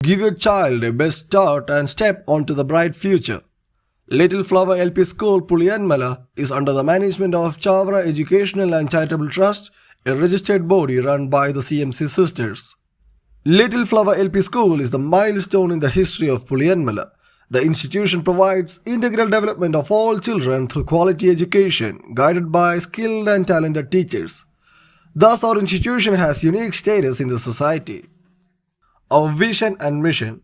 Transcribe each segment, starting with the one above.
Give your child a best start and step onto the bright future. Little Flower LP School, Puliyanmala is under the management of Chavra Educational and Charitable Trust, a registered body run by the CMC sisters. Little Flower LP School is the milestone in the history of Puliyanmala. The institution provides integral development of all children through quality education, guided by skilled and talented teachers. Thus, our institution has unique status in the society. Our vision and mission: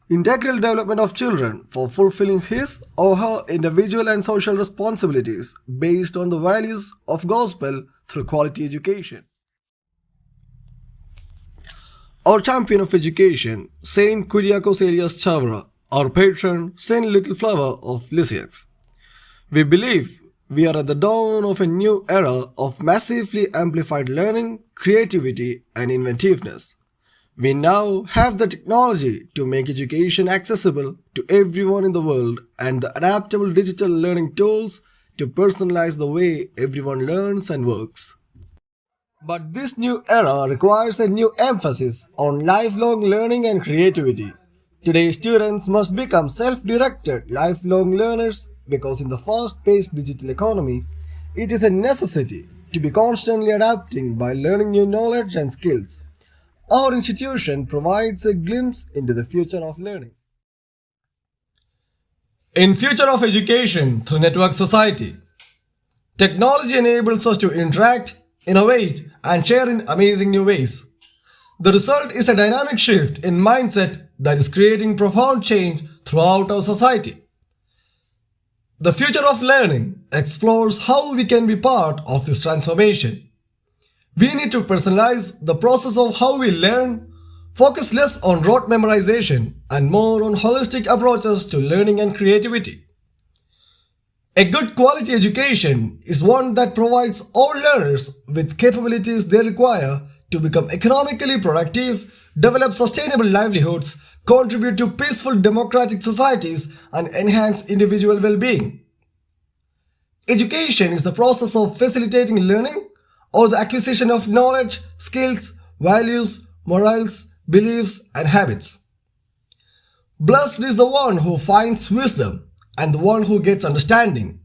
integral development of children for fulfilling his or her individual and social responsibilities based on the values of gospel through quality education. Our champion of education, Saint Kyriakos Elias Chavra, our patron, Saint Little Flower of Lysiaks. We believe we are at the dawn of a new era of massively amplified learning, creativity, and inventiveness. We now have the technology to make education accessible to everyone in the world and the adaptable digital learning tools to personalize the way everyone learns and works. But this new era requires a new emphasis on lifelong learning and creativity. Today's students must become self-directed lifelong learners because in the fast-paced digital economy, it is a necessity to be constantly adapting by learning new knowledge and skills. Our institution provides a glimpse into the future of learning. In Future of Education through Network Society, technology enables us to interact, innovate, and share in amazing new ways. The result is a dynamic shift in mindset that is creating profound change throughout our society. The Future of Learning explores how we can be part of this transformation. We need to personalize the process of how we learn, focus less on rote memorization and more on holistic approaches to learning and creativity. A good quality education is one that provides all learners with capabilities they require to become economically productive, develop sustainable livelihoods, contribute to peaceful democratic societies, and enhance individual well-being. Education is the process of facilitating learning or the acquisition of knowledge, skills, values, morals, beliefs, and habits. Blessed is the one who finds wisdom and the one who gets understanding.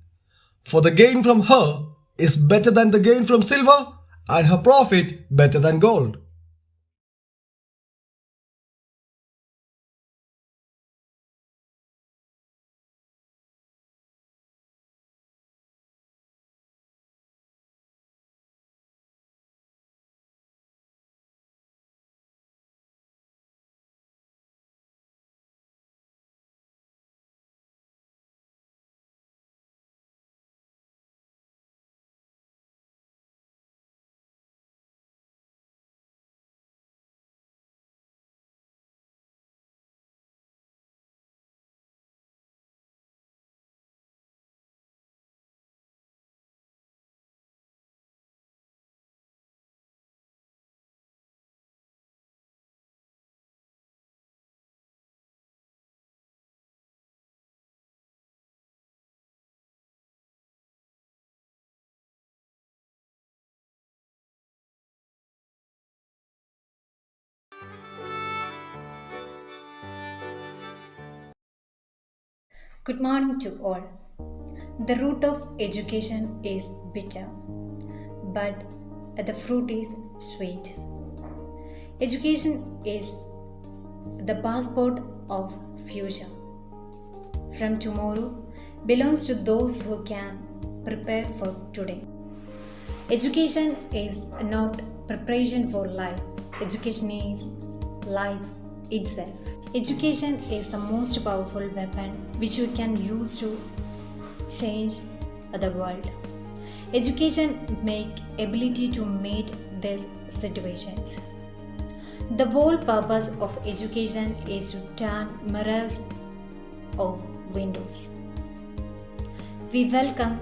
For the gain from her is better than the gain from silver, and her profit better than gold. Good morning to all. The root of education is bitter, but the fruit is sweet. Education is the passport of future. From tomorrow belongs to those who can prepare for today. Education is not preparation for life. Education is life itself. Education is the most powerful weapon which you can use to change the world. Education make ability to meet these situations. The whole purpose of education is to turn mirrors of windows. We welcome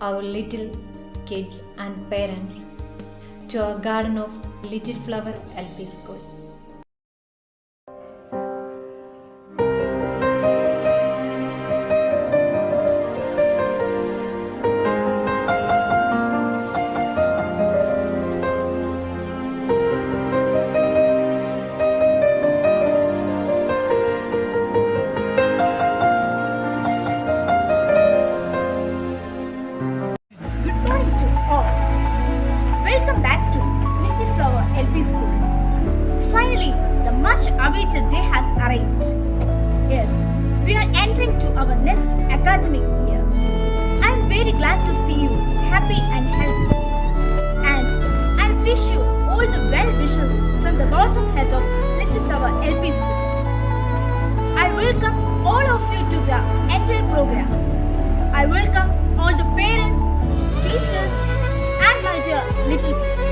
our little kids and parents to our garden of Little Flower LP School. Good morning to all. Welcome back to Little Flower LP School. Finally, the much awaited day has arrived. Yes, we are entering to our next academic year. I am very glad to see you happy and healthy. And I wish you all the well wishes from the bottom head of Little Flower LP School. I welcome all of you to the entire program. I welcome all the parents, teachers, and my dear little kids.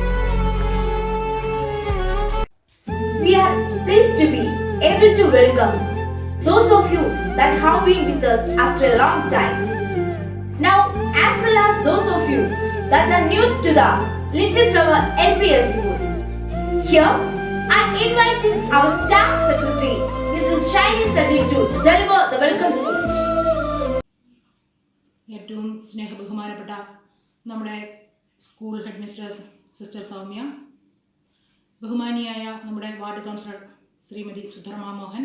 We are pleased to be able to welcome those of you that have been with us after a long time. Now, as well as those of you that are new to the Little Flower LPS School. Here, I invited our staff secretary, Mrs. Shaili Sajid, to deliver the welcome speech. ഏറ്റവും സ്നേഹബഹുമാനപ്പെട്ട നമ്മുടെ school head mistress sister Soumya, ബഹുമാനിയായ നമ്മുടെ ward councillor Srimathi Sudharma Mohan,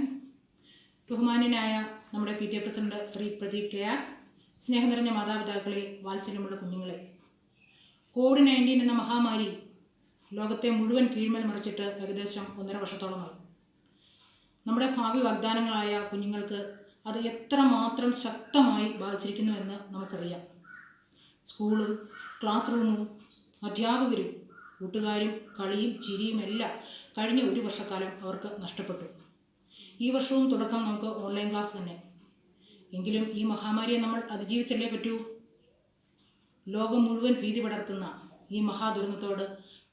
ബഹുമാന്യനായ നമ്മുടെ PTA president Shri Pradeep KR, സ്നേഹം നിറഞ്ഞ മാതാപിതാക്കളെ, വാത്സല്യമുള്ള കുഞ്ഞുങ്ങളെ, COVID-19 എന്ന മഹാമാരി ലോകത്തെ മുഴുവൻ കീഴ്മേൽ മറിച്ചിട്ട് ഏകദേശം 1.5 വർഷത്തോളമായി. നമ്മുടെ ഭാവി വാഗ്ദാനങ്ങളായ കുഞ്ഞുങ്ങൾക്ക് അത് എത്രമാത്രം ശക്തമായി ബാധിച്ചിരിക്കുന്നു എന്ന് നമുക്കറിയാം. സ്കൂളും ക്ലാസ് റൂമും അധ്യാപകരും കൂട്ടുകാരും കളിയും ചിരിയും എല്ലാം കഴിഞ്ഞ 1 വർഷക്കാലം അവർക്ക് നഷ്ടപ്പെട്ടു. ഈ വർഷവും തുടക്കം നമുക്ക് ഓൺലൈൻ ക്ലാസ് തന്നെ. എങ്കിലും ഈ മഹാമാരിയെ നമ്മൾ അതിജീവിച്ചല്ലേ പറ്റൂ. ലോകം മുഴുവൻ ഭീതി പടർത്തുന്ന ഈ മഹാദുരന്തത്തോട്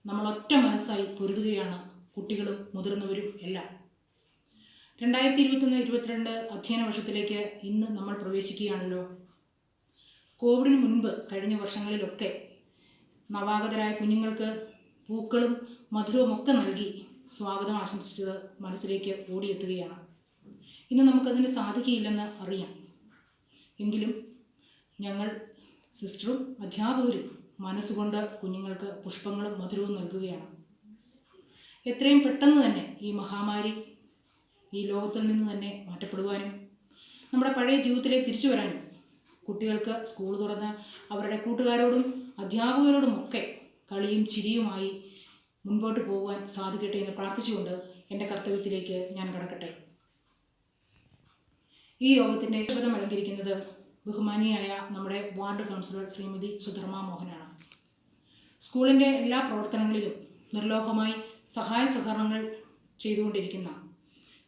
നമ്മൾ ഒറ്റ മനസ്സായി പൊരുതുകയാണ്, കുട്ടികളും മുതിർന്നവരും എല്ലാം. 2021-22 അധ്യയന വർഷത്തിലേക്ക് ഇന്ന് നമ്മൾ പ്രവേശിക്കുകയാണല്ലോ. കോവിഡിന് മുൻപ് കഴിഞ്ഞ വർഷങ്ങളിലൊക്കെ നവാഗതരായ കുഞ്ഞുങ്ങൾക്ക് പൂക്കളും മധുരവും ഒക്കെ നൽകി സ്വാഗതം ആശംസിച്ചത് മനസ്സിലേക്ക് ഓടിയെത്തുകയാണ്. ഇന്ന് നമുക്കതിന് സാധിക്കുകയില്ലെന്ന് അറിയാം. എങ്കിലും ഞങ്ങൾ സിസ്റ്ററും അധ്യാപകരും മനസ്സുകൊണ്ട് കുഞ്ഞുങ്ങൾക്ക് പുഷ്പങ്ങളും മധുരവും നൽകുകയാണ്. എത്രയും പെട്ടെന്ന് തന്നെ ഈ മഹാമാരി ഈ ലോകത്തിൽ നിന്ന് തന്നെ മാറ്റപ്പെടുവാനും നമ്മുടെ പഴയ ജീവിതത്തിലേക്ക് തിരിച്ചു വരാനും കുട്ടികൾക്ക് സ്കൂൾ തുറന്ന് അവരുടെ കൂട്ടുകാരോടും അധ്യാപകരോടും ഒക്കെ കളിയും ചിരിയുമായി മുൻപോട്ട് പോകുവാൻ സാധിക്കട്ടെ എന്ന് പ്രാർത്ഥിച്ചുകൊണ്ട് എൻ്റെ കർത്തവ്യത്തിലേക്ക് ഞാൻ കടക്കട്ടെ. ഈ യോഗത്തിൻ്റെ ശപഥം അലങ്കരിക്കുന്നത് ബഹുമാനിയായ നമ്മുടെ വാർഡ് കൗൺസിലർ ശ്രീമതി സുധർമ്മ മോഹനാണ്. സ്കൂളിൻ്റെ എല്ലാ പ്രവർത്തനങ്ങളിലും നിർലോഭമായി സഹായ സഹകരണങ്ങൾ ചെയ്തുകൊണ്ടിരിക്കുന്ന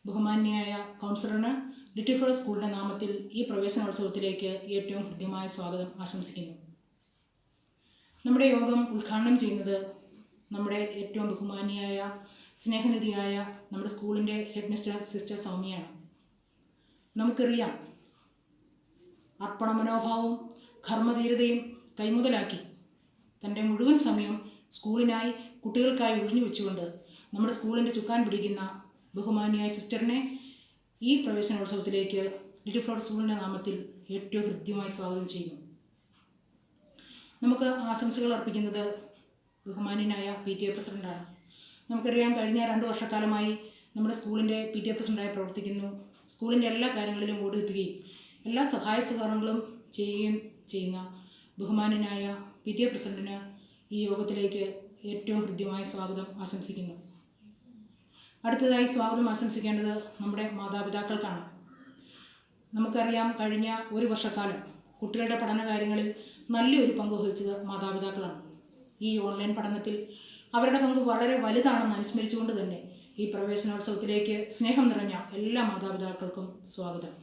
ബഹുമാന്യായ കൗൺസിലറിന് ലിറ്റിൽ ഫ്ലവർ സ്കൂളിൻ്റെ നാമത്തിൽ ഈ പ്രവേശനോത്സവത്തിലേക്ക് ഏറ്റവും ഹൃദ്യമായ സ്വാഗതം ആശംസിക്കുന്നു. നമ്മുടെ യോഗം ഉദ്ഘാടനം ചെയ്യുന്നത് നമ്മുടെ ഏറ്റവും ബഹുമാന്യായ സ്നേഹനിധിയായ നമ്മുടെ സ്കൂളിൻ്റെ ഹെഡ് മിസ്റ്റർ സിസ്റ്റർ സൗമ്യയാണ്. നമുക്കറിയാം, അർപ്പണ മനോഭാവവും കർമ്മധീരതയും കൈമുതലാക്കി തൻ്റെ മുഴുവൻ സമയം സ്കൂളിനായി കുട്ടികൾക്കായി ഒഴിഞ്ഞു വെച്ചുകൊണ്ട് നമ്മുടെ സ്കൂളിൻ്റെ ചുക്കാൻ പിടിക്കുന്ന ബഹുമാന്യായ സിസ്റ്ററിനെ ഈ പ്രവേശനോത്സവത്തിലേക്ക് ലിറ്റിൽ ഫ്ലവർ സ്കൂളിൻ്റെ നാമത്തിൽ ഏറ്റവും ഹൃദ്യമായി സ്വാഗതം ചെയ്യുന്നു. നമുക്ക് ആശംസകൾ അർപ്പിക്കുന്നത് ബഹുമാന്യനായ PTA പ്രസിഡൻ്റാണ്. നമുക്കറിയാം, കഴിഞ്ഞ 2 വർഷക്കാലമായി നമ്മുടെ സ്കൂളിൻ്റെ PTA പ്രസിഡൻ്റായി പ്രവർത്തിക്കുന്നു. സ്കൂളിൻ്റെ എല്ലാ കാര്യങ്ങളിലും ഓടിയെത്തുകയും എല്ലാ സഹായ സഹകരണങ്ങളും ചെയ്യുന്ന ബഹുമാന്യനായ PTA പ്രസിഡന്റിന് ഈ യോഗത്തിലേക്ക് ഏറ്റവും ഹൃദ്യമായ സ്വാഗതം ആശംസിക്കുന്നു. അടുത്തതായി സ്വാഗതം ആശംസിക്കേണ്ടത് നമ്മുടെ മാതാപിതാക്കൾക്കാണ്. നമുക്കറിയാം, കഴിഞ്ഞ ഒരു വർഷക്കാലം കുട്ടികളുടെ പഠനകാര്യങ്ങളിൽ നല്ലൊരു പങ്ക് വഹിച്ചത് മാതാപിതാക്കളാണ്. ഈ ഓൺലൈൻ പഠനത്തിൽ അവരുടെ പങ്ക് വളരെ വലുതാണെന്ന് അനുസ്മരിച്ചുകൊണ്ട് തന്നെ ഈ പ്രവേശനോത്സവത്തിലേക്ക് സ്നേഹം നിറഞ്ഞ എല്ലാ മാതാപിതാക്കൾക്കും സ്വാഗതം.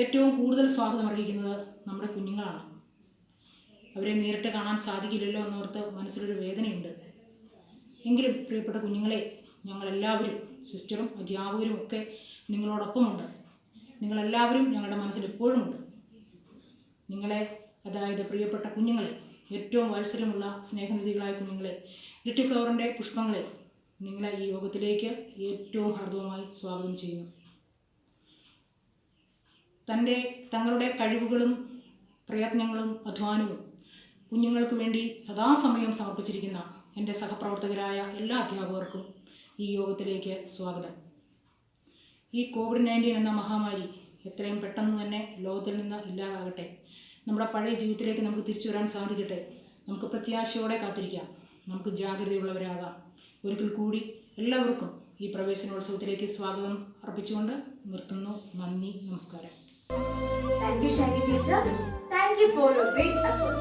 ഏറ്റവും കൂടുതൽ സ്വാഗതം അർഹിക്കുന്നത് നമ്മുടെ കുഞ്ഞുങ്ങളാണ്. അവരെ നേരിട്ട് കാണാൻ സാധിക്കില്ലല്ലോ എന്നോർത്ത് മനസ്സിലൊരു വേദനയുണ്ട്. എങ്കിലും പ്രിയപ്പെട്ട കുഞ്ഞുങ്ങളെ, ഞങ്ങളെല്ലാവരും, സിസ്റ്ററും അധ്യാപകരും ഒക്കെ നിങ്ങളോടൊപ്പമുണ്ട്. നിങ്ങളെല്ലാവരും ഞങ്ങളുടെ മനസ്സിൽ എപ്പോഴുമുണ്ട്. നിങ്ങളെ, അതായത് പ്രിയപ്പെട്ട കുഞ്ഞുങ്ങളെ, ഏറ്റവും വാത്സല്യമുള്ള സ്നേഹനിധികളായ കുഞ്ഞുങ്ങളെ, ലിറ്റിൽ ഫ്ലവറിൻ്റെ പുഷ്പങ്ങളെ, നിങ്ങളെ ഈ യോഗത്തിലേക്ക് ഏറ്റവും ഹാർദവമായി സ്വാഗതം ചെയ്യുന്നു. തങ്ങളുടെ കഴിവുകളും പ്രയത്നങ്ങളും അധ്വാനവും കുഞ്ഞുങ്ങൾക്ക് വേണ്ടി സദാസമയം സമർപ്പിച്ചിരിക്കുന്ന എൻ്റെ സഹപ്രവർത്തകരായ എല്ലാ അധ്യാപകർക്കും ഈ യോഗത്തിലേക്ക് സ്വാഗതം. ഈ COVID-19 എന്ന മഹാമാരി എത്രയും പെട്ടെന്ന് തന്നെ ലോകത്തിൽ നിന്ന് ഇല്ലാതാകട്ടെ. നമ്മുടെ പഴയ ജീവിതത്തിലേക്ക് നമുക്ക് തിരിച്ചു വരാൻ സാധിക്കട്ടെ. നമുക്ക് പ്രത്യാശയോടെ കാത്തിരിക്കാം. നമുക്ക് ജാഗ്രതയുള്ളവരാകാം. ഒരിക്കൽ കൂടി എല്ലാവർക്കും ഈ പ്രവേശനോത്സവത്തിലേക്ക് സ്വാഗതം അർപ്പിച്ചുകൊണ്ട് നിർത്തുന്നു. നന്ദി, നമസ്കാരം. Thank you, Shaggy teacher. Thank you for your great effort.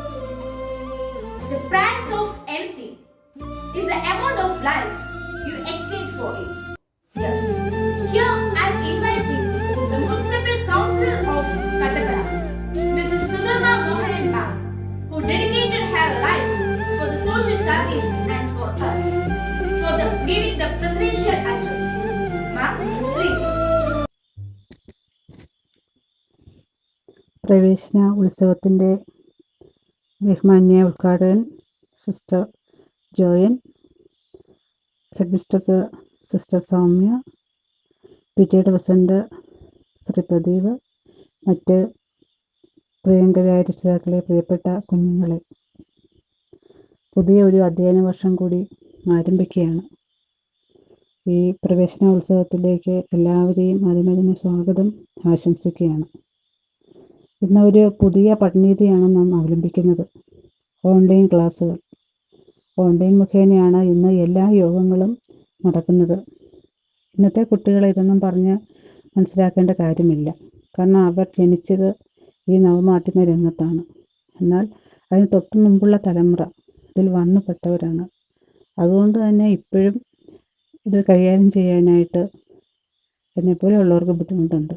The price of healthy is the amount of life you exchange for it. Yes. Here I am inviting the Municipal Councillor of Katakara, Mrs. Sudharma Mohan Ma'am, who dedicated her life for the social service and for us, for giving the presidential address. Ma'am, please. പ്രവേശന ഉത്സവത്തിൻ്റെ ബഹുമാന്യ ഉദ്ഘാടകൻ sister Joan, head mistress sister Soumya, PTA president Shri Pradeep, മറ്റ് പ്രിയങ്കരായ രക്ഷിതാക്കളെ, പ്രിയപ്പെട്ട കുഞ്ഞുങ്ങളെ, പുതിയ ഒരു അധ്യയന വർഷം കൂടി ആരംഭിക്കുകയാണ്. ഈ പ്രവേശനോത്സവത്തിലേക്ക് എല്ലാവരെയും ആദ്യമേ സ്വാഗതം ആശംസിക്കുകയാണ്. ഇന്ന് ഒരു പുതിയ പഠനരീതിയാണ് നാം അവലംബിക്കുന്നത്. ഓൺലൈൻ ക്ലാസ്സുകൾ. ഓൺലൈൻ മുഖേനയാണ് ഇന്ന് എല്ലാ യോഗങ്ങളും നടക്കുന്നത്. ഇന്നത്തെ കുട്ടികളെ ഇതൊന്നും പറഞ്ഞ് മനസ്സിലാക്കേണ്ട കാര്യമില്ല. കാരണം അവർ ജനിച്ചത് ഈ നവമാധ്യമ രംഗത്താണ്. എന്നാൽ അതിന് തൊട്ടു മുമ്പുള്ള തലമുറ ഇതിൽ വന്നുപെട്ടവരാണ്. അതുകൊണ്ട് തന്നെ ഇപ്പോഴും ഇത് കൈകാര്യം ചെയ്യാനായിട്ട് എന്നെപ്പോലെയുള്ളവർക്ക് ബുദ്ധിമുട്ടുണ്ട്.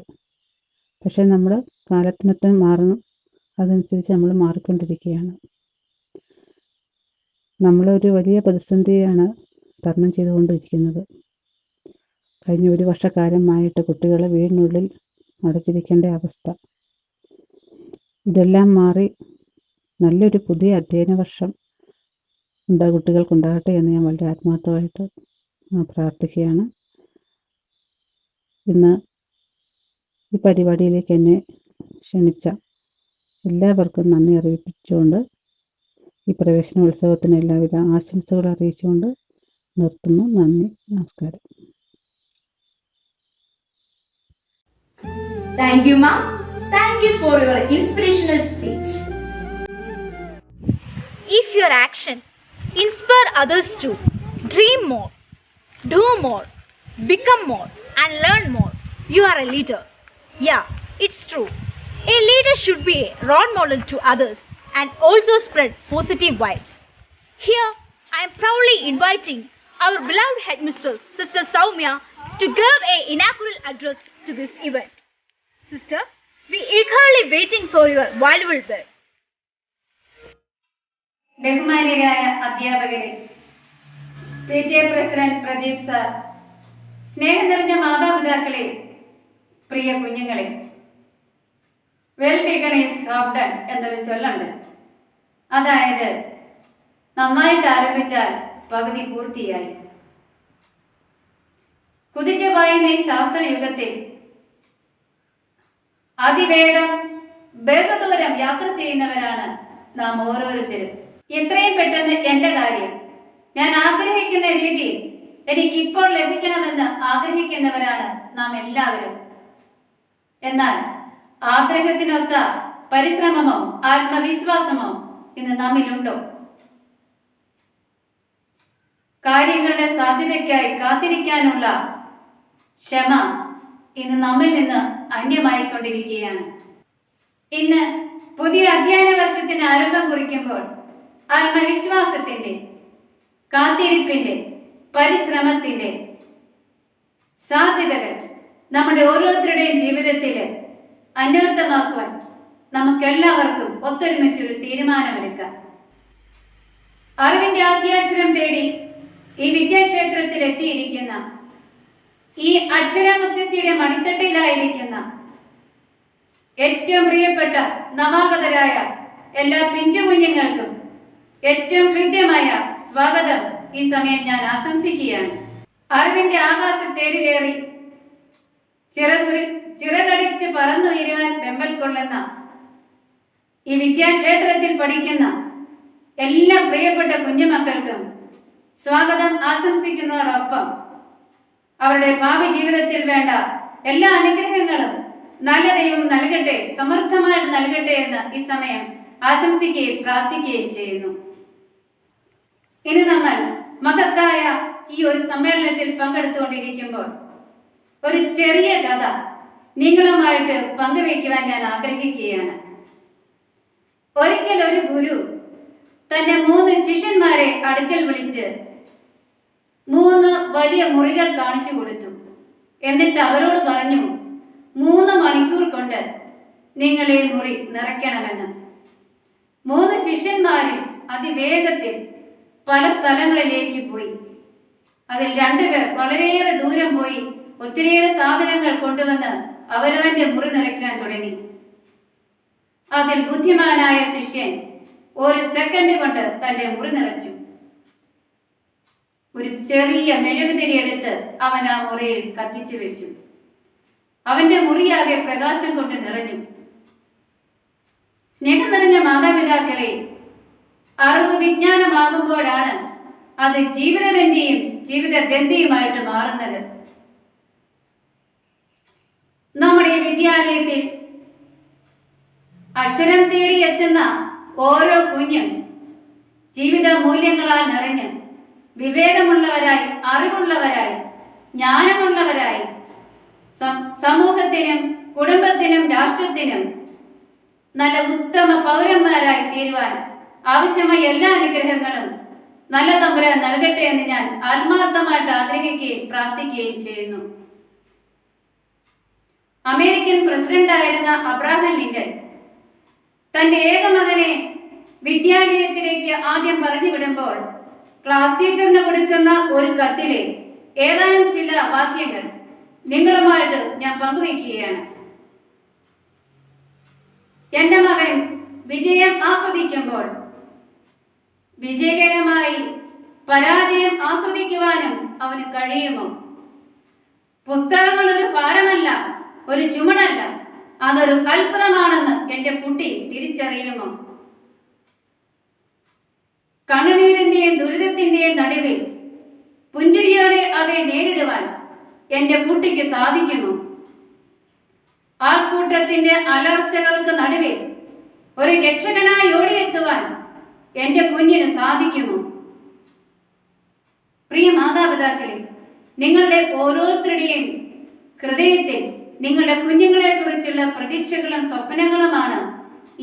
പക്ഷേ നമ്മൾ കാലത്തിനൊത്ത് മാറണം. അതനുസരിച്ച് നമ്മൾ മാറിക്കൊണ്ടിരിക്കുകയാണ്. നമ്മളൊരു വലിയ പ്രതിസന്ധിയാണ് തരണം ചെയ്തുകൊണ്ടിരിക്കുന്നത്. കഴിഞ്ഞ ഒരു വർഷക്കാലമായിട്ട് കുട്ടികളെ വീടിനുള്ളിൽ അടച്ചിരിക്കേണ്ട അവസ്ഥ. ഇതെല്ലാം മാറി നല്ലൊരു പുതിയ അധ്യയന വർഷം കുട്ടികൾക്കുണ്ടാകട്ടെ എന്ന് ഞാൻ വളരെ ആത്മാർത്ഥമായിട്ട് പ്രാർത്ഥിക്കുകയാണ്. ഇന്ന് ഈ പരിപാടിയിലേക്ക് എന്നെ ക്ഷണിച്ച എല്ലാവർക്കും നന്ദി അറിയിച്ചുകൊണ്ട് ഈ പ്രവേശനോത്സവത്തിന് എല്ലാവിധ ആശംസകൾ അറിയിച്ചുകൊണ്ട് നിർത്തുന്നു. നന്ദി, നമസ്കാരം. Thank you, ma'am. Thank you for your inspirational speech. If your action inspire others to dream more, do more, become more, and learn more, you are a leader. Yeah, it's true. A leader should be a role model to others and also spread positive vibes. Here, I am proudly inviting our beloved headmistress, Sister Soumya, to give an inaugural address to this event. Sister, we eagerly waiting for your valuable words. ബഹുമാന്യരായ അധ്യാപകരെ, PTA president Pradeep sir, സ്നേഹം നിറഞ്ഞ മാതാപിതാക്കളെ, പ്രിയ കുഞ്ഞുങ്ങളെ, well begun is half done എന്നൊരു ചൊല്ലുണ്ട്. അതായത് നന്നായിട്ട് ആരംഭിച്ചാൽ പകുതി പൂർത്തിയായി. കുതിച്ചു പായുന്ന ഈ ശാസ്ത്രയുഗത്തിൽ അതിവേഗം ബഹുദൂരം യാത്ര ചെയ്യുന്നവരാണ് നാം ഓരോരുത്തരും. എത്രയും പെട്ടെന്ന് എൻ്റെ കാര്യം ഞാൻ ആഗ്രഹിക്കുന്ന രീതിയിൽ എനിക്കിപ്പോൾ ലഭിക്കണമെന്ന് ആഗ്രഹിക്കുന്നവരാണ് നാം എല്ലാവരും. എന്നാൽ ആഗ്രഹത്തിനൊത്ത പരിശ്രമമോ ആത്മവിശ്വാസമോ ഇന്ന് നമ്മിലുണ്ടോ? കാര്യങ്ങളുടെ സാധ്യതയ്ക്കായി കാത്തിരിക്കാനുള്ള ക്ഷമ ഇന്ന് നമ്മിൽ നിന്ന് അന്യമായിക്കൊണ്ടിരിക്കുകയാണ്. ഇന്ന് പുതിയ അധ്യയന വർഷത്തിന് ആരംഭം കുറിക്കുമ്പോൾ ആത്മവിശ്വാസത്തിന്റെ, കാത്തിരിപ്പിന്റെ, പരിശ്രമത്തിന്റെ സാധ്യതകൾ നമ്മുടെ ഓരോരുത്തരുടെയും ജീവിതത്തിൽ അന്വർത്ഥമാക്കുവാൻ നമുക്കെല്ലാവർക്കും ഒത്തൊരുമിച്ചൊരു തീരുമാനമെടുക്കാം. അറിവിന്റെ ആദ്യാക്ഷരം തേടി ഈ വിദ്യാക്ഷേത്രത്തിൽ എത്തിയിരിക്കുന്ന, ഈ അക്ഷരമുത്തശ്ശിയുടെ മടിത്തട്ടിലായിരിക്കുന്ന ഏറ്റവും പ്രിയപ്പെട്ട നവാഗതരായ എല്ലാ പിഞ്ചു കുഞ്ഞുങ്ങൾക്കും ഏറ്റവും ഹൃദ്യമായ സ്വാഗതം ഈ സമയം ഞാൻ ആശംസിക്കുകയാണ്. അറിവിന്റെ ആകാശത്തേരിലേറി ചിറകടിച്ച് പറന്നുയരുവാൻ വെമ്പൽ കൊള്ളുന്ന ഈ വിദ്യാക്ഷേത്രത്തിൽ പഠിക്കുന്ന എല്ലാ പ്രിയപ്പെട്ട കുഞ്ഞുമക്കൾക്കും സ്വാഗതം ആശംസിക്കുന്നതോടൊപ്പം അവരുടെ ഭാവി ജീവിതത്തിൽ വേണ്ട എല്ലാ അനുഗ്രഹങ്ങളും നല്ല ദൈവം നൽകട്ടെ, സമൃദ്ധമായിട്ട് നൽകട്ടെ എന്ന് ഈ സമയം ആശംസിക്കുകയും പ്രാർത്ഥിക്കുകയും ചെയ്യുന്നു. ഇനി നമ്മൾ മഹത്തായ ഈ ഒരു സമ്മേളനത്തിൽ പങ്കെടുത്തുകൊണ്ടിരിക്കുമ്പോൾ ഒരു ചെറിയ കഥ നിങ്ങളുമായിട്ട് പങ്കുവയ്ക്കുവാൻ ഞാൻ ആഗ്രഹിക്കുകയാണ്. ഒരിക്കൽ ഒരു ഗുരു തന്റെ 3 ശിഷ്യന്മാരെ അടുക്കൽ വിളിച്ച് 3 വലിയ മുറികൾ കാണിച്ചു കൊടുത്തു. എന്നിട്ട് അവരോട് പറഞ്ഞു, 3 മണിക്കൂർ കൊണ്ട് നിങ്ങൾ ഈ മുറി നിറയ്ക്കണമെന്ന്. 3 ശിഷ്യന്മാരും അതിവേഗത്തിൽ പല സ്ഥലങ്ങളിലേക്ക് പോയി. അതിൽ 2 പേർ വളരെയേറെ ദൂരം പോയി ഒത്തിരിയേറെ സാധനങ്ങൾ കൊണ്ടുവന്ന് അവരവന്റെ മുറി നിറയ്ക്കാൻ തുടങ്ങി. അതിൽ ബുദ്ധിമാനായ ശിഷ്യൻ 1 സെക്കൻഡ് കൊണ്ട് തന്റെ മുറി നിറച്ചു. ഒരു ചെറിയ മെഴുകുതിരി എടുത്ത് അവൻ ആ മുറിയിൽ കത്തിച്ചു വെച്ചു. അവന്റെ മുറിയാകെ പ്രകാശം കൊണ്ട് നിറഞ്ഞു. സ്നേഹം നിറഞ്ഞ മാതാപിതാക്കളെ, അറിവ് വിജ്ഞാനമാകുമ്പോഴാണ് അത് ജീവിതബന്ധിയും ജീവിതഗന്ധിയുമായിട്ട് മാറുന്നത്. നമ്മുടെ ഈ വിദ്യാലയത്തിൽ അക്ഷരം തേടി എത്തുന്ന ഓരോ കുഞ്ഞും ജീവിത മൂല്യങ്ങളാൽ നിറഞ്ഞ് വിവേകമുള്ളവരായി, അറിവുള്ളവരായി, ജ്ഞാനമുള്ളവരായി സമൂഹത്തിനും കുടുംബത്തിനും രാഷ്ട്രത്തിനും നല്ല ഉത്തമ പൗരന്മാരായി തീരുവാൻ ആവശ്യമായ എല്ലാ അനുഗ്രഹങ്ങളും നല്ല തമ്പുരാൻ നൽകട്ടെ എന്ന് ഞാൻ ആത്മാർത്ഥമായിട്ട് ആഗ്രഹിക്കുകയും പ്രാർത്ഥിക്കുകയും ചെയ്യുന്നു. അമേരിക്കൻ പ്രസിഡന്റായിരുന്ന അബ്രഹാം ലിങ്കൺ തന്റെ ഏക മകനെ വിദ്യാലയത്തിലേക്ക് ആദ്യം പറഞ്ഞു വിടുമ്പോൾ ക്ലാസ് ടീച്ചറിന് കൊടുക്കുന്ന ഒരു കത്തിലെ ഏതാനും ചില വാക്യങ്ങൾ നിങ്ങളുമായിട്ട് ഞാൻ പങ്കുവയ്ക്കുകയാണ്. എന്റെ മകൻ വിജയം ആസ്വദിക്കുമ്പോൾ വിജയകരമായി പരാജയം ആസ്വദിക്കുവാനും അവന് കഴിയുമോ? പുസ്തകങ്ങൾ ഒരു ഭാരമല്ല, ഒരു ചുമടല്ല, അതൊരു അത്ഭുതമാണെന്ന് എന്റെ കുട്ടി തിരിച്ചറിയുമോ? കണ്ണുനീരിന്റെയും ദുരിതത്തിന്റെയും നടുവിൽ പുഞ്ചിരിയോടെ അവയെ നേരിടുവാൻ എന്റെ കുട്ടിക്ക് സാധിക്കുമോ? ആൾക്കൂട്ടത്തിന്റെ അലർച്ചകൾക്ക് നടുവിൽ ഒരു രക്ഷകനായി ഓടിയെത്തുവാൻ എന്റെ കുഞ്ഞിന് സാധിക്കുമോ? പ്രിയ മാതാപിതാക്കളെ, നിങ്ങളുടെ ഓരോരുത്തരുടെയും ഹൃദയത്തിൽ നിങ്ങളുടെ കുഞ്ഞുങ്ങളെ കുറിച്ചുള്ള പ്രതീക്ഷകളും സ്വപ്നങ്ങളുമാണ്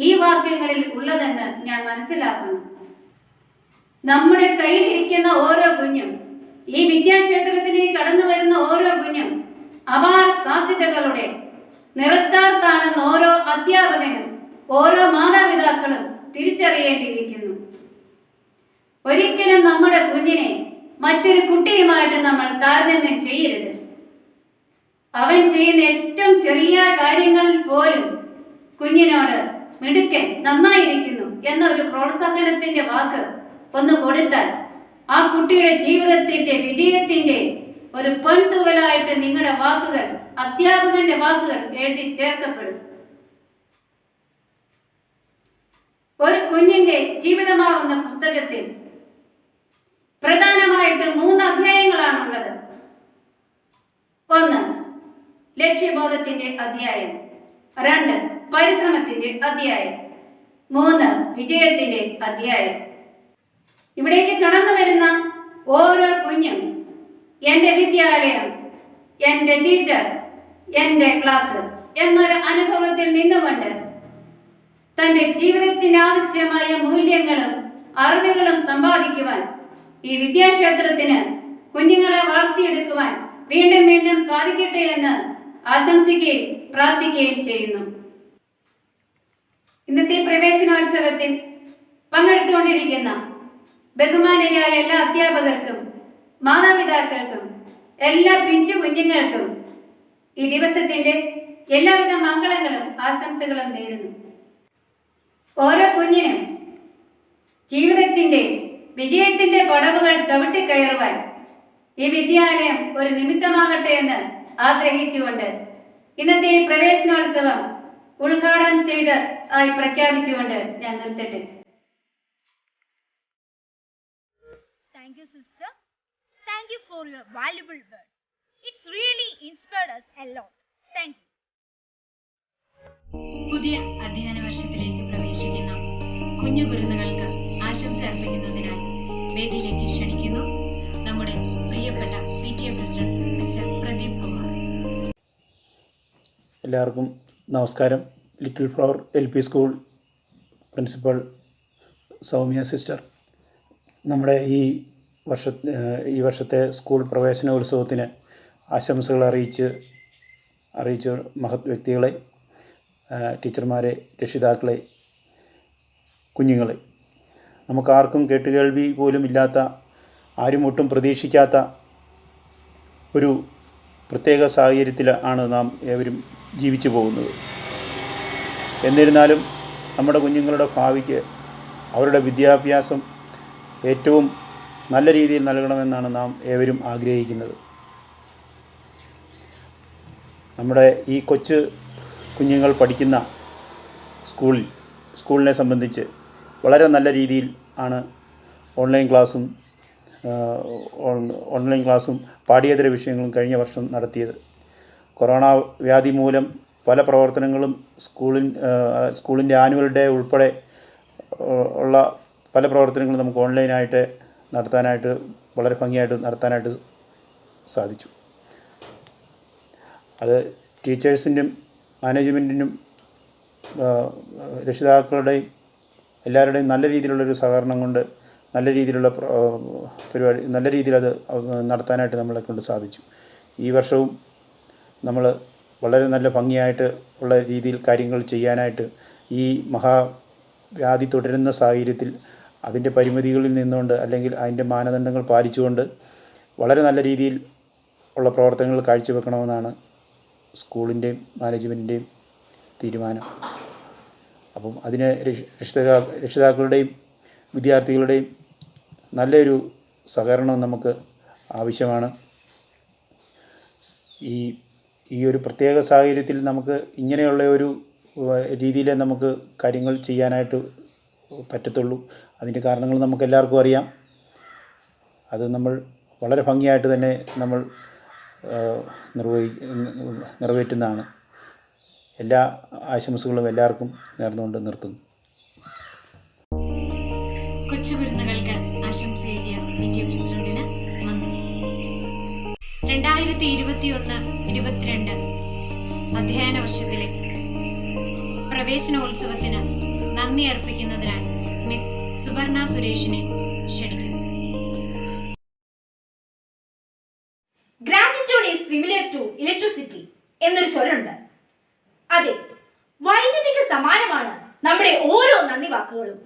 ഈ വാക്യങ്ങളിൽ ഉള്ളതെന്ന് ഞാൻ മനസ്സിലാക്കുന്നു. നമ്മുടെ കയ്യിലിരിക്കുന്ന ഓരോ കുഞ്ഞും, ഈ വിദ്യാക്ഷേത്രത്തിലേക്ക് കടന്നു വരുന്ന ഓരോ കുഞ്ഞും അപാര സാധ്യതകളുടെ നിറച്ചാർത്താണെന്ന് ഓരോ അധ്യാപകനും ഓരോ മാതാപിതാക്കളും തിരിച്ചറിയേണ്ടിയിരിക്കുന്നു. ഒരിക്കലും നമ്മുടെ കുഞ്ഞിനെ മറ്റൊരു കുട്ടിയുമായിട്ട് നമ്മൾ താരതമ്യം ചെയ്യരുത്. അവൻ ചെയ്യുന്ന ഏറ്റവും ചെറിയ കാര്യങ്ങളിൽ പോലും കുഞ്ഞിനോട് മിടുക്കൻ, നന്നായിരിക്കുന്നു എന്നൊരു പ്രോത്സാഹനത്തിന്റെ വാക്ക് ഒന്ന് കൊടുത്താൽ ആ കുട്ടിയുടെ ജീവിതത്തിന്റെ വിജയത്തിന്റെ ഒരു പൊൻതൂവലായിട്ട് നിങ്ങളുടെ വാക്കുകൾ, അധ്യാപകന്റെ വാക്കുകൾ എഴുതി ചേർക്കപ്പെടും. ഒരു കുഞ്ഞിന്റെ ജീവിതമാകുന്ന പുസ്തകത്തിൽ പ്രധാനമായിട്ട് 3 അധ്യായങ്ങളാണുള്ളത്. 1, ലക്ഷ്യബോധത്തിന്റെ അധ്യായം. 2 പരിശ്രമത്തിന്റെ അധ്യായം, 3 വിജയത്തിന്റെ അധ്യായം. ഇവിടേക്ക് കടന്നു വരുന്ന ഓരോ കുഞ്ഞും എൻ്റെ വിദ്യാലയം, എൻ്റെ ടീച്ചർ, എൻ്റെ ക്ലാസ് എന്നൊരു അനുഭവത്തിൽ നിന്നുകൊണ്ട് തൻ്റെ ജീവിതത്തിന് ആവശ്യമായ മൂല്യങ്ങളും അറിവുകളും സമ്പാദിക്കുവാൻ ഈ വിദ്യാക്ഷേത്രത്തിന് കുഞ്ഞുങ്ങളെ വളർത്തിയെടുക്കുവാൻ വീണ്ടും വീണ്ടും സാധിക്കട്ടെ എന്ന് ആശംസിക്കുകയും പ്രാർത്ഥിക്കുകയും ചെയ്യുന്നു. ഇന്നത്തെ പ്രവേശനോത്സവത്തിൽ പങ്കെടുത്തുകൊണ്ടിരിക്കുന്ന ബഹുമാനരായ എല്ലാ അധ്യാപകർക്കും, മാതാപിതാക്കൾക്കും, എല്ലാ പിഞ്ചു കുഞ്ഞുങ്ങൾക്കും ഈ ദിവസത്തിന്റെ എല്ലാവിധ മംഗളങ്ങളും ആശംസകളും നേരുന്നു. ഓരോ കുഞ്ഞിനും ജീവിതത്തിന്റെ വിജയത്തിന്റെ പടവുകൾ ചവിട്ടിക്കയറുവാൻ ഈ വിദ്യാലയം ഒരു നിമിത്തമാകട്ടെ എന്ന് ആഗ്രഹിച്ചുകൊണ്ട് ഇന്നത്തെ പ്രവേശനോത്സവം ഉദ്ഘാടനം ചെയ്ത് ആയി പ്രഖ്യാപിച്ചുകൊണ്ട് ഞാൻ നിർത്തട്ടെ. Thank you, sister. Thank you for your valuable words. It's really inspired us a lot. Thank you. പുതിയ അധ്യയന വർഷത്തിലേക്ക് പ്രവേശിക്കുന്ന കുഞ്ഞു കുരുന്നുകൾക്ക് ആശംസ അർപ്പിക്കുന്നതിനായി വേദിയിലേക്ക് ക്ഷണിക്കുന്നു നമ്മുടെ പ്രിയപ്പെട്ട PTA president mister Pradeep Kumar. എല്ലാവർക്കും നമസ്കാരം. Little flower LP school principal Soumya sister നമ്മുടെ ഈ വർഷത്തെ സ്കൂൾ പ്രവേശനോത്സവത്തിന് ആശംസകൾ അറിയിച്ച മഹത് വ്യക്തികളെ, ടീച്ചർമാരെ, രക്ഷിതാക്കളെ, കുഞ്ഞുങ്ങളെ, നമുക്കാർക്കും കേട്ടുകേൾവി പോലും ഇല്ലാത്ത, ആരും ഒട്ടും പ്രതീക്ഷിക്കാത്ത ഒരു പ്രത്യേക സാഹചര്യത്തിലാണ് നാം ഏവരും ജീവിച്ചു പോകുന്നത്. എന്നിരുന്നാലും നമ്മുടെ കുഞ്ഞുങ്ങളുടെ ഭാവിക്ക് അവരുടെ വിദ്യാഭ്യാസം ഏറ്റവും നല്ല രീതിയിൽ നൽകണമെന്നാണ് നാം ഏവരും ആഗ്രഹിക്കുന്നത്. നമ്മുടെ ഈ കൊച്ചു കുഞ്ഞുങ്ങൾ പഠിക്കുന്ന സ്കൂളിനെ സംബന്ധിച്ച് വളരെ നല്ല രീതിയിൽ ആണ് ഓൺലൈൻ ക്ലാസ്സും പാഠ്യേതര വിഷയങ്ങളും കഴിഞ്ഞ വർഷം നടത്തിയത്. കൊറോണ വ്യാധി മൂലം പല പ്രവർത്തനങ്ങളും സ്കൂളിൻ്റെ ആനുവൽ ഡേ ഉൾപ്പെടെ ഉള്ള പല പ്രവർത്തനങ്ങളും നമുക്ക് ഓൺലൈനായിട്ട് നടത്താനായിട്ട് വളരെ ഭംഗിയായിട്ട് നടത്താനായിട്ട് സാധിച്ചു. അത് ടീച്ചേഴ്സിൻ്റെയും മാനേജ്മെൻറ്റിനും രക്ഷിതാക്കളുടെയും എല്ലാവരുടെയും നല്ല രീതിയിലുള്ളൊരു സഹകരണം കൊണ്ട് നല്ല രീതിയിലുള്ള പരിപാടി നല്ല രീതിയിൽ അത് നടത്താനായിട്ട് നമ്മളെ കൊണ്ട് സാധിച്ചു. ഈ വർഷവും നമ്മൾ വളരെ നല്ല ഭംഗിയായിട്ട് ഉള്ള രീതിയിൽ കാര്യങ്ങൾ ചെയ്യാനായിട്ട് ഈ മഹാവ്യാധി തുടരുന്ന സാഹചര്യത്തിൽ അതിൻ്റെ പരിമിതികളിൽ നിന്നുകൊണ്ട് അല്ലെങ്കിൽ അതിൻ്റെ മാനദണ്ഡങ്ങൾ പാലിച്ചുകൊണ്ട് വളരെ നല്ല രീതിയിൽ ഉള്ള പ്രവർത്തനങ്ങൾ കാഴ്ചവെക്കണമെന്നാണ് സ്കൂളിൻ്റെയും മാനേജ്മെൻറ്റിൻ്റെയും തീരുമാനം. അപ്പം അതിന് രക്ഷിതാക്കളുടെയും വിദ്യാർത്ഥികളുടെയും നല്ലൊരു സഹകരണം നമുക്ക് ആവശ്യമാണ്. ഈ ഒരു പ്രത്യേക സാഹചര്യത്തിൽ നമുക്ക് ഇങ്ങനെയുള്ള ഒരു രീതിയിൽ നമുക്ക് കാര്യങ്ങൾ ചെയ്യാനായിട്ട് പറ്റത്തുള്ളൂ. അതിൻ്റെ കാരണങ്ങൾ നമുക്ക് എല്ലാവർക്കും അറിയാം. അത് നമ്മൾ വളരെ ഭംഗിയായിട്ട് തന്നെ നമ്മൾ നിറവേറ്റുന്നതാണ്. എല്ലാ ആശംസകളും എല്ലാവർക്കും നേർന്നുകൊണ്ട് നിർത്തുന്നു. കൊച്ചുകുരുന്നുകൾക്ക് ആശംസയേകിയ PTA പ്രസിഡന്റിന് നന്ദി. 2021-22 അധ്യയന വർഷത്തിലെ പ്രവേശനോത്സവത്തിന് നന്ദി അർപ്പിക്കുന്നതിനായി മിസ് സുവർണ സുരേഷിനെ ക്ഷണിക്കുന്നു. Gratitude is similar to electricity എന്നൊരു ചൊല്ലുണ്ട്. അതെ, വൈദ്യുതിക്ക് സമാനമാണ് നമ്മുടെ ഓരോ നന്ദി വാക്കുകളും.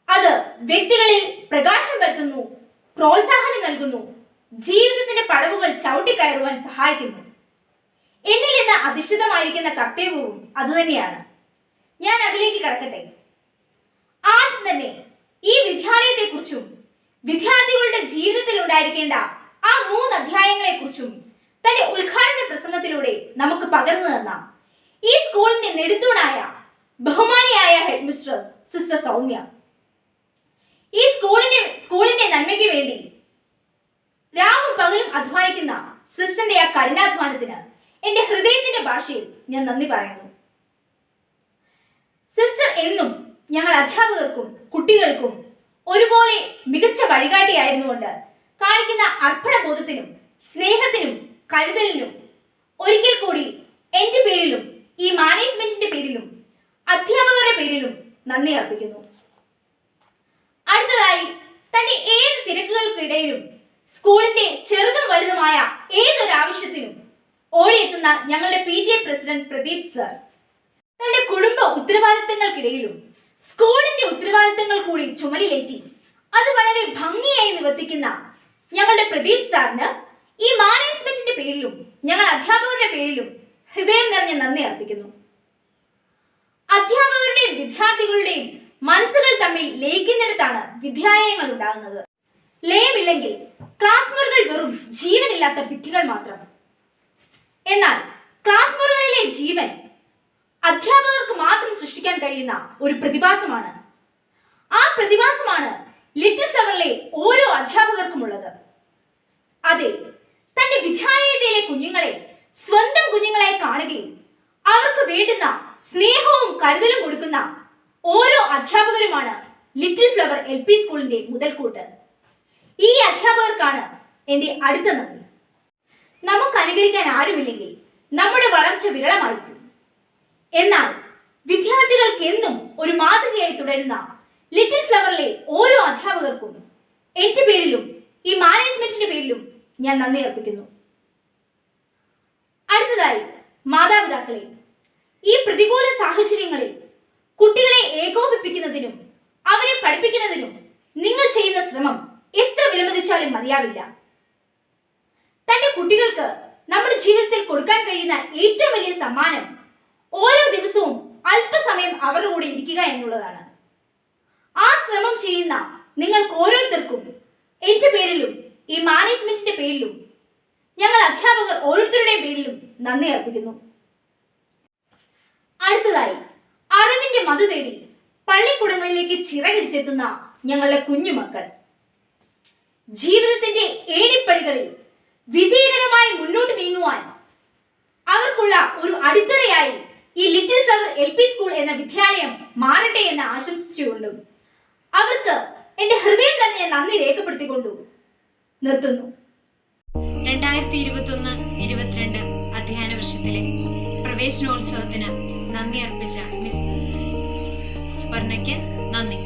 അത് വ്യക്തികളിൽ പ്രകാശം പരത്തുന്നു, പ്രോത്സാഹനം നൽകുന്നു, ജീവിതത്തിന്റെ പടവുകൾ ചവിട്ടിക്കയറുവാൻ സഹായിക്കുന്നു. എന്നിൽ നിന്ന് അധിഷ്ഠിതമായിരിക്കുന്ന കർത്തവ്യവും അതുതന്നെയാണ്. ഞാൻ അതിലേക്ക് കടക്കട്ടെ. ആദ്യം തന്നെ ഈ വിദ്യാലയത്തെക്കുറിച്ചും വിദ്യാർത്ഥികളുടെ ജീവിതത്തിൽ ഉണ്ടായിരിക്കേണ്ട ആ 3 അധ്യായങ്ങളെക്കുറിച്ചും തന്റെ ഉദ്ഘാടന പ്രസംഗത്തിലൂടെ നമുക്ക് പകർന്നു തന്ന ഈ സ്കൂളിന്റെ നെടുന്തൂണായ ബഹുമാനിയായ ഹെഡ് മിസ്ട്രസ് സിസ്റ്റർ സൗമ്യ, ഈ സ്കൂളിന്റെ നന്മയ്ക്ക് വേണ്ടി രാവും പകലും അധ്വാനിക്കുന്ന സിസ്റ്ററിന്റെ ആ കഠിനാധ്വാനത്തിന് എന്റെ ഹൃദയത്തിന്റെ ഭാഷയിൽ ഞാൻ നന്ദി പറയുന്നു. സിസ്റ്റർ എന്നും ഞങ്ങൾ അധ്യാപകർക്കും കുട്ടികൾക്കും ഒരുപോലെ മികച്ച വഴികാട്ടിയായിരുന്നുകൊണ്ട് കാണിക്കുന്ന അർപ്പണബോധത്തിനും സ്നേഹത്തിനും കരുതലിനും ഒരിക്കൽ കൂടി എൻ്റെ പേരിലും ഈ മാനേജ്മെന്റിന്റെ പേരിലും അധ്യാപകരുടെ പേരിലും നന്ദി അർപ്പിക്കുന്നു. അടുത്തതായി തന്റെ ഏത് തിരക്കുകൾക്കിടയിലും സ്കൂളിന്റെ ചെറുതും വലുതുമായ ഏതൊരു ആവശ്യത്തിനും ഓടിയെത്തുന്ന ഞങ്ങളുടെ PTA പ്രസിഡന്റ് പ്രദീപ് സർ, തന്റെ കുടുംബ ഉത്തരവാദിത്തങ്ങൾക്കിടയിലും സ്കൂളിന്റെ ഉത്തരവാദിത്തങ്ങൾ കൂടി ചുമലിലേറ്റി അത് വളരെ ഭംഗിയായി നിവർത്തിക്കുന്ന ഞങ്ങളുടെ പ്രദീപ് സാറിന് ഈ മാനേജ്മെന്റിന്റെ പേരിലും ഞങ്ങൾ അധ്യാപകരുടെ പേരിലും ഹൃദയം നിറഞ്ഞ നന്ദി അർപ്പിക്കുന്നു. അധ്യാപകരുടെയും വിദ്യാർത്ഥികളുടെയും മനസ്സുകൾ തമ്മിൽ ലയിക്കുന്നിടത്താണ് വിദ്യാലയങ്ങൾ ഉണ്ടാകുന്നത്. ലയമില്ലെങ്കിൽ ക്ലാസ് മുറികൾ വെറും ജീവനില്ലാത്ത ഭിത്തികൾ മാത്രം. എന്നാൽ ക്ലാസ് മുറികളിലെ ജീവൻ അധ്യാപകർക്ക് മാത്രം സൃഷ്ടിക്കാൻ കഴിയുന്ന ഒരു പ്രതിഭാസമാണ്. ആ പ്രതിഭാസമാണ് ലിറ്റിൽ ഫ്ലവറിലെ ഓരോ അധ്യാപകർക്കുമുള്ളത്. അതെ, തന്റെ വിദ്യാലയത്തിലെ കുഞ്ഞുങ്ങളെ സ്വന്തം കുഞ്ഞുങ്ങളായി കാണുകയും അവർക്ക് വേണ്ടുന്ന സ്നേഹവും കരുതലും കൊടുക്കുന്ന ഓരോ അധ്യാപകരുമാണ് ലിറ്റിൽ ഫ്ലവർ LP സ്കൂളിന്റെ മുതൽക്കൂട്ട്. ഈ അധ്യാപകർക്കാണ് എൻ്റെ അടുത്ത നന്ദി. നമുക്ക് അനുകരിക്കാൻ ആരുമില്ലെങ്കിൽ നമ്മുടെ വളർച്ച വിരളമായിരിക്കും. എന്നാൽ വിദ്യാർത്ഥികൾക്ക് എന്നും ഒരു മാതൃകയായി തുടരുന്ന ലിറ്റിൽ ഫ്ലവറിലെ ഓരോ അധ്യാപകർക്കും എൻ്റെ പേരിലും ഈ മാനേജ്മെന്റിന്റെ പേരിലും ഞാൻ നന്ദി അർപ്പിക്കുന്നു. അടുത്തതായി മാതാപിതാക്കളെ, ഈ പ്രതികൂല സാഹചര്യങ്ങളിൽ കുട്ടികളെ ഏകോപിപ്പിക്കുന്നതിനും അവരെ പഠിപ്പിക്കുന്നതിനും നിങ്ങൾ ചെയ്യുന്ന ശ്രമം എത്ര വിലമതിച്ചാലും മതിയാവില്ല. തന്റെ കുട്ടികൾക്ക് നമ്മുടെ ജീവിതത്തിൽ കൊടുക്കാൻ കഴിയുന്ന ഏറ്റവും വലിയ സമ്മാനം ഓരോ ദിവസവും അല്പസമയം അവരുടെ കൂടെ ഇരിക്കുക എന്നുള്ളതാണ്. ആ ശ്രമം ചെയ്യുന്ന നിങ്ങൾക്ക് ഓരോരുത്തർക്കും എൻ്റെ പേരിലും ഈ മാനേജ്മെന്റിന്റെ പേരിലും ഞങ്ങൾ അധ്യാപകർ ഓരോരുത്തരുടെയും പേരിലും നന്ദി അർപ്പിക്കുന്നു. അടുത്തതായി അറിവിന്റെ മധു തേടി പള്ളിക്കൂടങ്ങളിലേക്ക് ചിറകിടിച്ചെത്തുന്ന ഞങ്ങളുടെ കുഞ്ഞുമക്കൾ, ജീവിതത്തിന്റെ ഏണിപ്പടികളിൽ വിജയകരമായി മുന്നോട്ട് നീങ്ങുവാൻ അവർക്കുള്ള ഒരു അടിത്തറയായി ഈ ലിറ്റിൽ ഫ്ലവർ LP സ്കൂൾ എന്ന വിദ്യാലയം മാറട്ടെ എന്ന് ആശംസിച്ചുകൊണ്ടും അവർക്ക് എൻ്റെ ഹൃദയം തന്നെ നന്ദി രേഖപ്പെടുത്തിക്കൊണ്ടും നിർത്തുന്നു. 2021-22 അധ്യയന വർഷത്തിലെ പ്രവേശനോത്സവത്തിന് നന്ദി അർപ്പിച്ച മിസ് സ്വർണയ്ക്ക് നന്ദി.